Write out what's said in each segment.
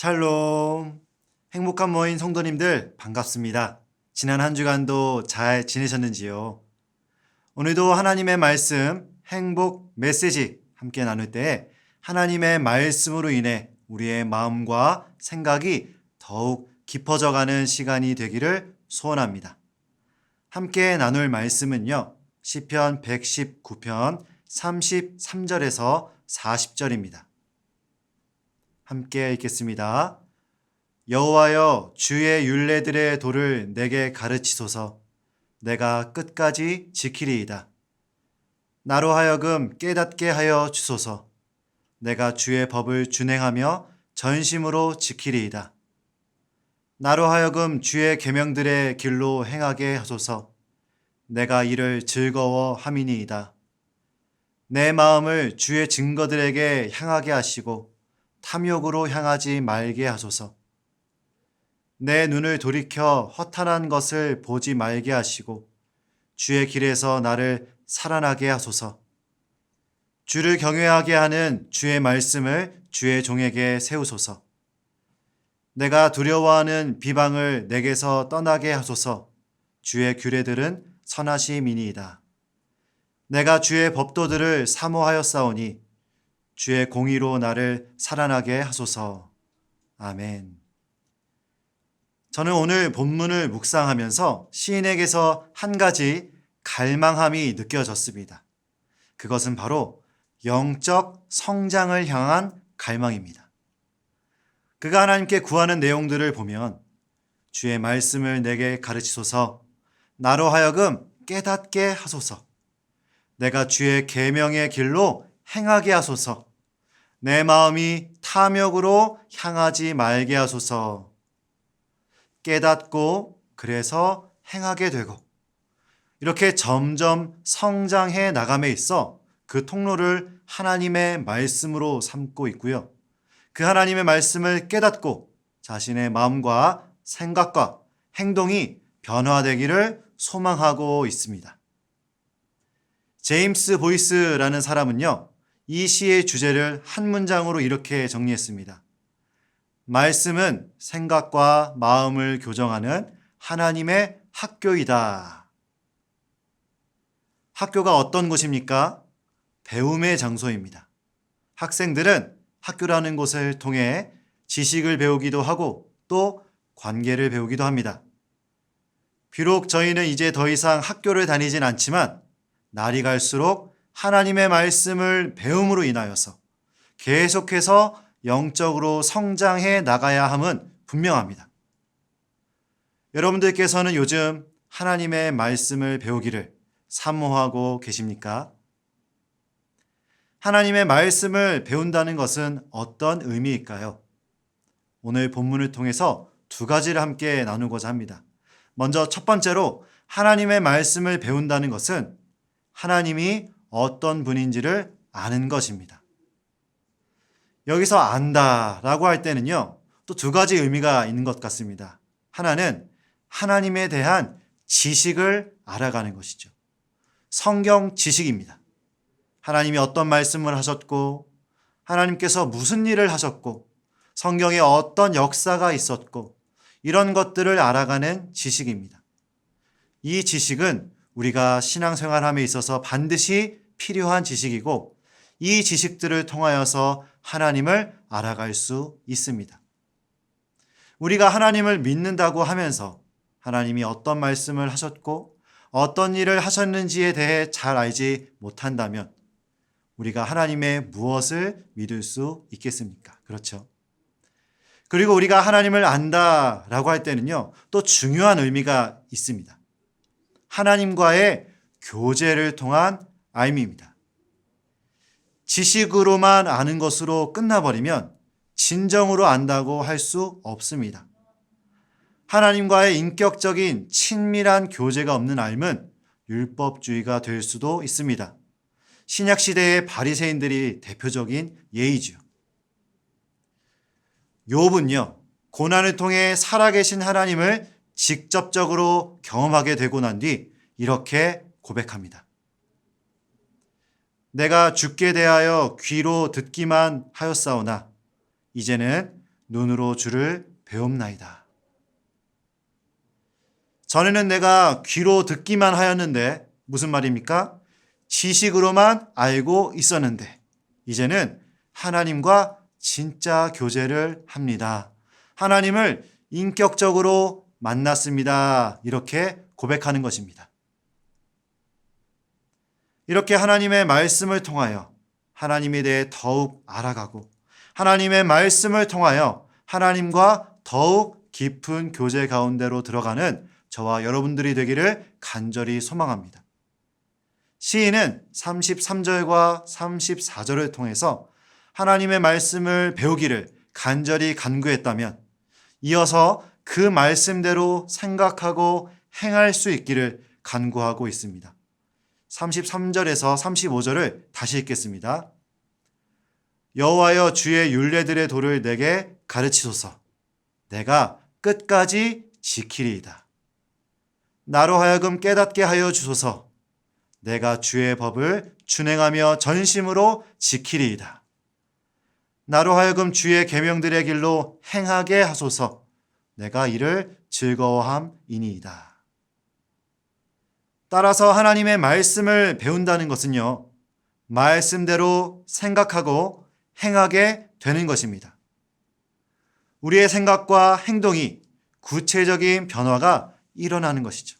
샬롬. 행복한 모인 성도님들 반갑습니다. 지난 한 주간도 잘 지내셨는지요? 오늘도 하나님의 말씀, 행복 메시지 함께 나눌 때 하나님의 말씀으로 인해 우리의 마음과 생각이 더욱 깊어져 가는 시간이 되기를 소원합니다. 함께 나눌 말씀은요. 시편 119편 33절에서 40절입니다. 함께 읽겠습니다. 여호와여, 주의 율례들의 도를 내게 가르치소서. 내가 끝까지 지키리이다. 나로 하여금 깨닫게 하여 주소서. 내가 주의 법을 준행하며 전심으로 지키리이다. 나로 하여금 주의 계명들의 길로 행하게 하소서. 내가 이를 즐거워함이니이다. 내 마음을 주의 증거들에게 향하게 하시고 탐욕으로 향하지 말게 하소서. 내 눈을 돌이켜 허탄한 것을 보지 말게 하시고 주의 길에서 나를 살아나게 하소서. 주를 경외하게 하는 주의 말씀을 주의 종에게 세우소서. 내가 두려워하는 비방을 내게서 떠나게 하소서. 주의 규례들은 선하심이니이다. 내가 주의 법도들을 사모하였사오니 주의 공의로 나를 살아나게 하소서. 아멘. 저는 오늘 본문을 묵상하면서 시인에게서 한 가지 갈망함이 느껴졌습니다. 그것은 바로 영적 성장을 향한 갈망입니다. 그가 하나님께 구하는 내용들을 보면 주의 말씀을 내게 가르치소서, 나로 하여금 깨닫게 하소서, 내가 주의 계명의 길로 행하게 하소서, 내 마음이 탐욕으로 향하지 말게 하소서. 깨닫고 그래서 행하게 되고 이렇게 점점 성장해 나감에 있어 그 통로를 하나님의 말씀으로 삼고 있고요. 그 하나님의 말씀을 깨닫고 자신의 마음과 생각과 행동이 변화되기를 소망하고 있습니다. 제임스 보이스라는 사람은요, 이 시의 주제를 한 문장으로 이렇게 정리했습니다. 말씀은 생각과 마음을 교정하는 하나님의 학교이다. 학교가 어떤 곳입니까? 배움의 장소입니다. 학생들은 학교라는 곳을 통해 지식을 배우기도 하고 또 관계를 배우기도 합니다. 비록 저희는 이제 더 이상 학교를 다니진 않지만 날이 갈수록 하나님의 말씀을 배움으로 인하여서 계속해서 영적으로 성장해 나가야 함은 분명합니다. 여러분들께서는 요즘 하나님의 말씀을 배우기를 사모하고 계십니까? 하나님의 말씀을 배운다는 것은 어떤 의미일까요? 오늘 본문을 통해서 두 가지를 함께 나누고자 합니다. 먼저 첫 번째로 하나님의 말씀을 배운다는 것은 하나님이 어떤 분인지를 아는 것입니다. 여기서 안다라고 할 때는요, 또 두 가지 의미가 있는 것 같습니다. 하나는 하나님에 대한 지식을 알아가는 것이죠. 성경 지식입니다. 하나님이 어떤 말씀을 하셨고, 하나님께서 무슨 일을 하셨고, 성경에 어떤 역사가 있었고, 이런 것들을 알아가는 지식입니다. 이 지식은 우리가 신앙생활함에 있어서 반드시 필요한 지식이고 이 지식들을 통하여서 하나님을 알아갈 수 있습니다. 우리가 하나님을 믿는다고 하면서 하나님이 어떤 말씀을 하셨고 어떤 일을 하셨는지에 대해 잘 알지 못한다면 우리가 하나님의 무엇을 믿을 수 있겠습니까? 그렇죠. 그리고 우리가 하나님을 안다라고 할 때는요, 또 중요한 의미가 있습니다. 하나님과의 교제를 통한 알미입니다. 지식으로만 아는 것으로 끝나버리면 진정으로 안다고 할 수 없습니다. 하나님과의 인격적인 친밀한 교제가 없는 알은 율법주의가 될 수도 있습니다. 신약시대의 바리새인들이 대표적인 예이지요. 욥은요, 고난을 통해 살아계신 하나님을 직접적으로 경험하게 되고 난 뒤 이렇게 고백합니다. 내가 주께 대하여 귀로 듣기만 하였사오나 이제는 눈으로 주를 배움나이다. 전에는 내가 귀로 듣기만 하였는데 무슨 말입니까? 지식으로만 알고 있었는데 이제는 하나님과 진짜 교제를 합니다. 하나님을 인격적으로 만났습니다. 이렇게 고백하는 것입니다. 이렇게 하나님의 말씀을 통하여 하나님에 대해 더욱 알아가고 하나님의 말씀을 통하여 하나님과 더욱 깊은 교제 가운데로 들어가는 저와 여러분들이 되기를 간절히 소망합니다. 시인은 33절과 34절을 통해서 하나님의 말씀을 배우기를 간절히 간구했다면 이어서 그 말씀대로 생각하고 행할 수 있기를 간구하고 있습니다. 33절에서 35절을 다시 읽겠습니다. 여호와여 주의 율례들의 도를 내게 가르치소서. 내가 끝까지 지키리이다. 나로 하여금 깨닫게 하여 주소서. 내가 주의 법을 준행하며 전심으로 지키리이다. 나로 하여금 주의 계명들의 길로 행하게 하소서. 내가 이를 즐거워함이니이다. 따라서 하나님의 말씀을 배운다는 것은요, 말씀대로 생각하고 행하게 되는 것입니다. 우리의 생각과 행동이 구체적인 변화가 일어나는 것이죠.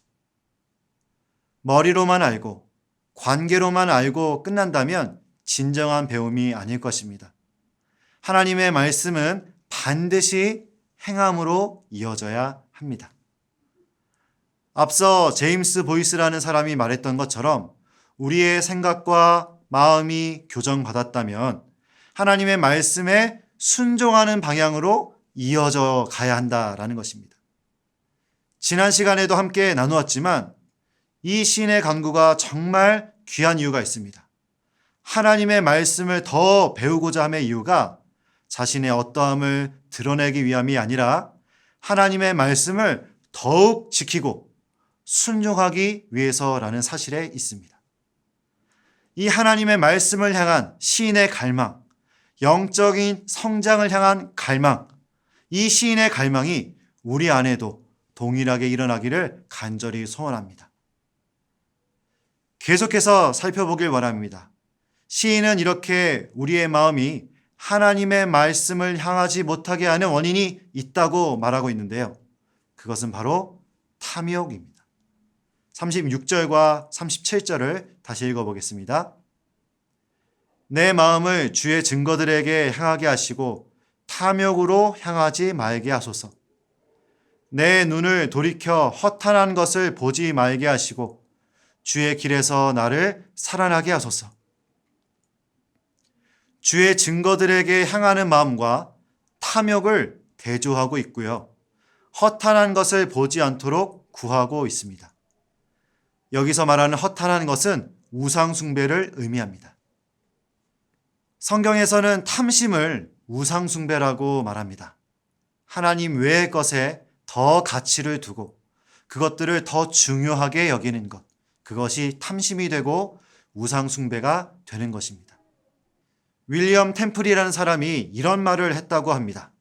머리로만 알고 관계로만 알고 끝난다면 진정한 배움이 아닐 것입니다. 하나님의 말씀은 반드시 행함으로 이어져야 합니다. 앞서 제임스 보이스라는 사람이 말했던 것처럼 우리의 생각과 마음이 교정받았다면 하나님의 말씀에 순종하는 방향으로 이어져 가야 한다라는 것입니다. 지난 시간에도 함께 나누었지만 이 시인의 간구가 정말 귀한 이유가 있습니다. 하나님의 말씀을 더 배우고자 함의 이유가 자신의 어떠함을 드러내기 위함이 아니라 하나님의 말씀을 더욱 지키고 순종하기 위해서라는 사실에 있습니다. 이 하나님의 말씀을 향한 시인의 갈망, 영적인 성장을 향한 갈망, 이 시인의 갈망이 우리 안에도 동일하게 일어나기를 간절히 소원합니다. 계속해서 살펴보길 바랍니다. 시인은 이렇게 우리의 마음이 하나님의 말씀을 향하지 못하게 하는 원인이 있다고 말하고 있는데요. 그것은 바로 탐욕입니다. 36절과 37절을 다시 읽어보겠습니다. 내 마음을 주의 증거들에게 향하게 하시고 탐욕으로 향하지 말게 하소서. 내 눈을 돌이켜 허탄한 것을 보지 말게 하시고 주의 길에서 나를 살아나게 하소서. 주의 증거들에게 향하는 마음과 탐욕을 대조하고 있고요. 허탄한 것을 보지 않도록 구하고 있습니다. 여기서 말하는 허탄한 것은 우상숭배를 의미합니다. 성경에서는 탐심을 우상숭배라고 말합니다. 하나님 외의 것에 더 가치를 두고 그것들을 더 중요하게 여기는 것, 그것이 탐심이 되고 우상숭배가 되는 것입니다. 윌리엄 템플이라는 사람이 이런 말을 했다고 합니다.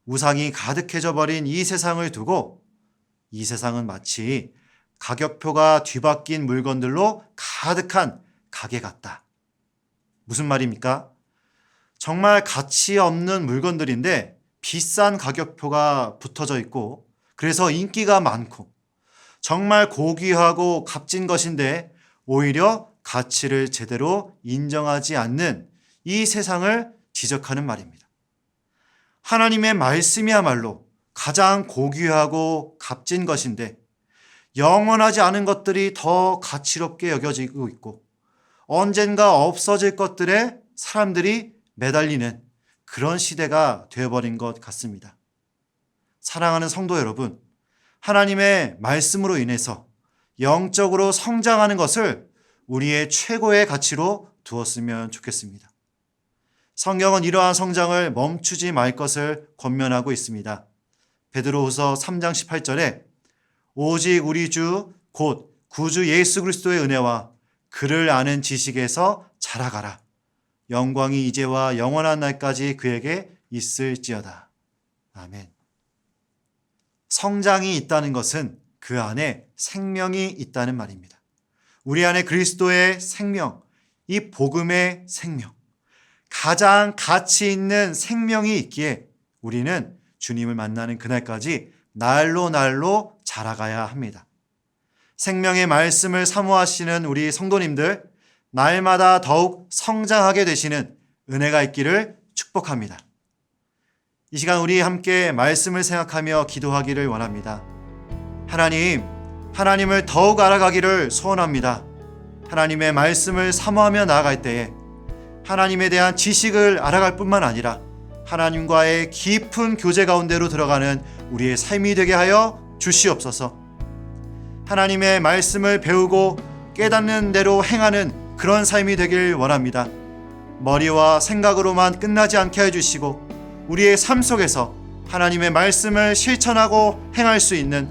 우상이 가득해져 버린 이 세상을 두고 이 세상은 마치 가격표가 뒤바뀐 물건들로 가득한 가게 같다. 무슨 말입니까? 정말 가치 없는 물건들인데 비싼 가격표가 붙어져 있고 그래서 인기가 많고 정말 고귀하고 값진 것인데 오히려 가치를 제대로 인정하지 않는 이 세상을 지적하는 말입니다. 하나님의 말씀이야말로 가장 고귀하고 값진 것인데 영원하지 않은 것들이 더 가치롭게 여겨지고 있고 언젠가 없어질 것들에 사람들이 매달리는 그런 시대가 되어버린 것 같습니다. 사랑하는 성도 여러분, 하나님의 말씀으로 인해서 영적으로 성장하는 것을 우리의 최고의 가치로 두었으면 좋겠습니다. 성경은 이러한 성장을 멈추지 말 것을 권면하고 있습니다. 베드로후서 3장 18절에 오직 우리 주 곧 구주 예수 그리스도의 은혜와 그를 아는 지식에서 자라가라. 영광이 이제와 영원한 날까지 그에게 있을지어다. 아멘. 성장이 있다는 것은 그 안에 생명이 있다는 말입니다. 우리 안에 그리스도의 생명, 이 복음의 생명, 가장 가치 있는 생명이 있기에 우리는 주님을 만나는 그날까지 날로 날로 자라가야 합니다. 생명의 말씀을 사모하시는 우리 성도님들, 날마다 더욱 성장하게 되시는 은혜가 있기를 축복합니다. 이 시간 우리 함께 말씀을 생각하며 기도하기를 원합니다. 하나님, 하나님을 더욱 알아가기를 소원합니다. 하나님의 말씀을 사모하며 나아갈 때에 하나님에 대한 지식을 알아갈 뿐만 아니라 하나님과의 깊은 교제 가운데로 들어가는 우리의 삶이 되게 하여 주시옵소서. 하나님의 말씀을 배우고 깨닫는 대로 행하는 그런 삶이 되길 원합니다. 머리와 생각으로만 끝나지 않게 해주시고 우리의 삶 속에서 하나님의 말씀을 실천하고 행할 수 있는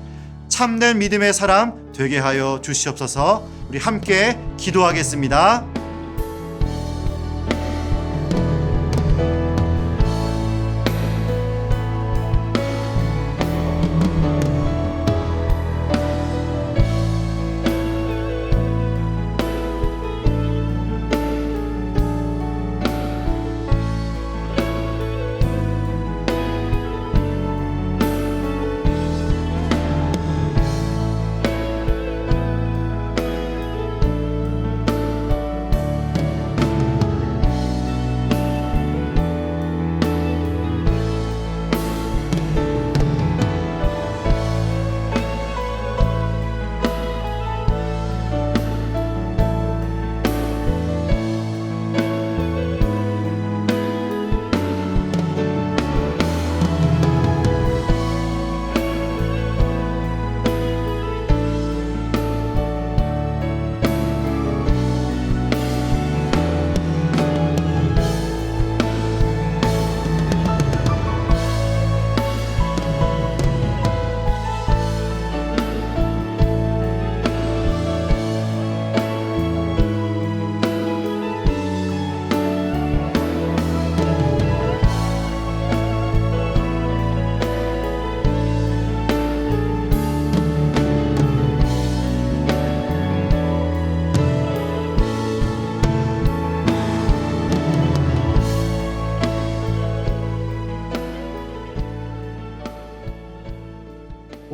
참된 믿음의 사람 되게 하여 주시옵소서. 우리 함께 기도하겠습니다.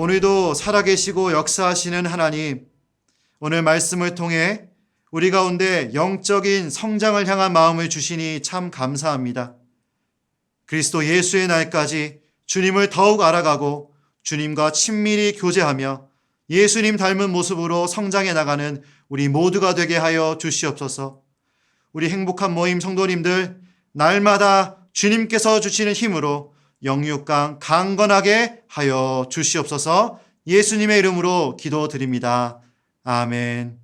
오늘도 살아계시고 역사하시는 하나님, 오늘 말씀을 통해 우리 가운데 영적인 성장을 향한 마음을 주시니 참 감사합니다. 그리스도 예수의 날까지 주님을 더욱 알아가고 주님과 친밀히 교제하며 예수님 닮은 모습으로 성장해 나가는 우리 모두가 되게 하여 주시옵소서. 우리 행복한 모임 성도님들, 날마다 주님께서 주시는 힘으로 영육강 강건하게 하여 주시옵소서. 예수님의 이름으로 기도드립니다. 아멘.